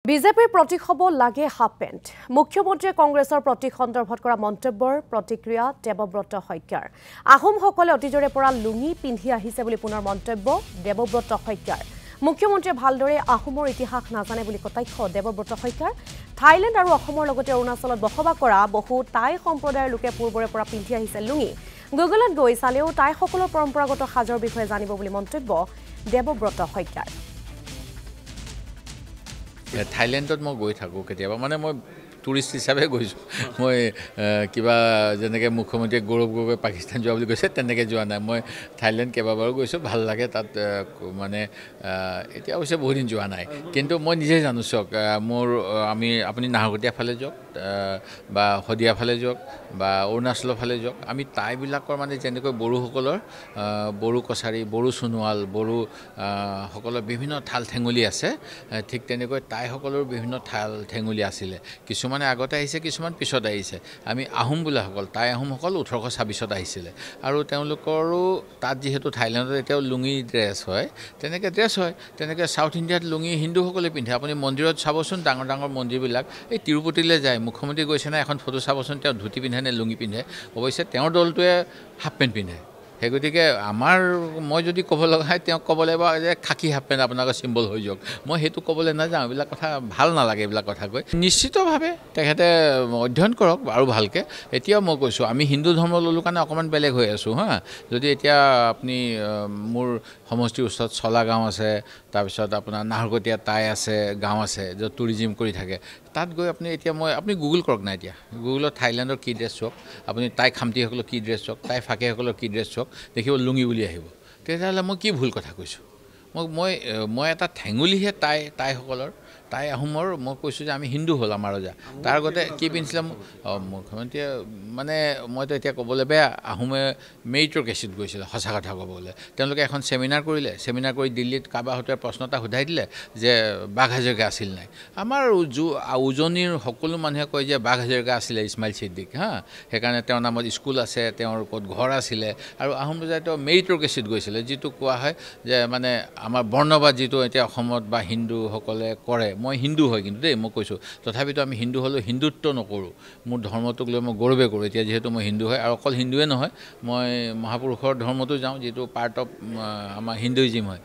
বিজেপিৰ প্ৰতীক হ'ব লাগে হাফ পেণ্ট মুখ্যমন্ত্ৰীয়ে কংগ্ৰেছৰ প্ৰতীক সন্দৰ্ভত কৰা মন্তব্যৰ প্ৰতিক্ৰিয়া দেৱব্ৰত শইকীয়াৰ আহোমসকলে অতীজৰে পৰা লুঙি পিন্ধি আহিছে বুলি পুনৰ মন্তব্য দেৱব্ৰত শইকীয়াৰ মুখ্যমন্ত্ৰীয়ে ভালদৰে আহোমৰ ইতিহাস নাজানে বুলি কটাক্ষ দেৱব্ৰত শইকীয়াৰ থাইলেণ্ড আৰু অসমৰ লগতে অৰুণাচলত বসবাস কৰা বহু টাই সম্প্ৰদায়ৰ লোকে পূৰ্বৰে পৰা পিন্ধি আহিছে লুঙি গুগলত গৈ চালেও টাইসকলৰ পৰম্পৰাগত সাজৰ বিষয়ে জানিব বুলি মন্তব্য দেৱব্ৰত শইকীয়াৰ থাইলেণ্ডত মই গৈ থাকোঁ কেতিয়াবা মানে মই টুৰিষ্ট হিচাপে গৈছোঁ মই কিবা যেনেকৈ মুখ্যমন্ত্ৰীয়ে গৌৰৱ গগৈ পাকিস্তান যোৱা বুলি কৈছে তেনেকৈ যোৱা নাই মই থাইলেণ্ড কেইবাবাৰো গৈছোঁ ভাল লাগে তাত মানে এতিয়া অৱশ্যে বহুত দিন যোৱা নাই কিন্তু মই নিজে জানো চাওক মোৰ আপুনি নাহৰকটীয়া ফালে যাওক বা শদিয়া ফালে যাওক বা অৰুণাচলৰ ফালে যাওক আমি টাইবিলাকৰ মানে যেনেকৈ বড়োসকলৰ বড়ো কছাৰী বড়ো সোণোৱাল বড়ো সকলৰ বিভিন্ন ঠাল ঠেঙুলি আছে ঠিক তেনেকৈ টাইসকলৰ বিভিন্ন ঠাল ঠেঙুলি আছিলে কিছুমানে আগতে আহিছে কিছুমান পিছত আহিছে আমি আহোম বোলাসকল টাই আহোমসকল 1826ত আহিছিলে আৰু তেওঁলোকৰো তাত যিহেতু থাইলেণ্ডত এতিয়াও লুঙি ড্ৰেছ হয় তেনেকৈ সাউথ ইণ্ডিয়াত লুঙি হিন্দুসকলে পিন্ধে আপুনি মন্দিৰত চাবচোন ডাঙৰ ডাঙৰ মন্দিৰবিলাক এই তিৰুপতিলৈ যায় মুখ্যমন্ত্ৰী গৈছে না এখন ফটো চাবচোন তেওঁ ধুতি পিন্ধে নে লুঙি পিন্ধে অৱশ্যে তেওঁৰ দলটোৱে হাফ পেণ্ট পিন্ধে সেই গতিকে মই যদি ক'ব লগা হয় তেওঁক ক'ব লাগিব যে খাকী হাফ পেণ্ট আপোনালোকৰ চিম্বল হৈ যাওক মই সেইটো ক'বলৈ নাযাওঁ এইবিলাক কথা ভাল নালাগে এইবিলাক কথা কৈ নিশ্চিতভাৱে তেখেতে অধ্যয়ন কৰক আৰু ভালকৈ এতিয়াও মই কৈছোঁ আমি হিন্দু ধৰ্ম ল'লোঁ কাৰণে অকণমান বেলেগ হৈ আছোঁ হা যদি এতিয়া আপুনি মোৰ সমষ্টিৰ ওচৰত চলা গাঁও আছে তাৰপিছত আপোনাৰ নাহৰকটীয়া টাই আছে গাঁও আছে য'ত টুৰিজিম কৰি থাকে তাত গৈ আপুনি গুগল কৰক নাই এতিয়া গুগলত থাইলেণ্ডৰ কি ড্ৰেছ চাওক আপুনি টাই খামতিসকলৰ কি ড্ৰেছ চাওক টাই ফাকেসকলৰ কি ড্ৰেছ চাওক দেখিব লুঙি বুলি আহিব তেতিয়াহ'লে মই কি ভুল কথা কৈছোঁ মই এটা ঠেঙুলিহে টাইসকলৰ টাই আহোমৰ মই কৈছোঁ যে আমি হিন্দু হ'ল আমাৰ ৰজা তাৰ আগতে কি পিন্ধিছিলে মুখ্যমন্ত্ৰীয়ে মানে মইতো এতিয়া ক'বলৈ বেয়া আহোমে মেৰিটক্ৰেচিত গৈছিলে সঁচা কথা ক'ব গ'লে তেওঁলোকে এখন ছেমিনাৰ কৰি দিল্লীত কাৰোবাৰ সৈতে প্ৰশ্ন এটা সোধাই দিলে যে বাঘ হাজৰিকা আছিল নাই আমাৰ উজনিৰ সকলো মানুহে কয় যে বাঘ হাজৰিকা আছিলে ইছমাইল ছিদ্দিক হা সেইকাৰণে তেওঁৰ নামত স্কুল আছে তেওঁৰ ওপৰত ঘৰ আছিলে আৰু আহোম ৰজাই তেওঁ মেৰিটক্ৰেচিত গৈছিলে যিটো কোৱা হয় যে মানে আমাৰ বৰ্ণবাদ যিটো এতিয়া অসমত বা হিন্দুসকলে কৰে মই হিন্দু হয় কিন্তু দেই মই কৈছোঁ তথাপিতো আমি হিন্দু হ'লেও হিন্দুত্ব নকৰোঁ মোৰ ধৰ্মটোক লৈ মই গৌৰৱে কৰোঁ এতিয়া যিহেতু মই হিন্দু হয় আৰু অকল হিন্দুৱে নহয় মই মহাপুৰুষৰ ধৰ্মতো যাওঁ যিটো পাৰ্ট অফ আমাৰ হিন্দুইজিম হয়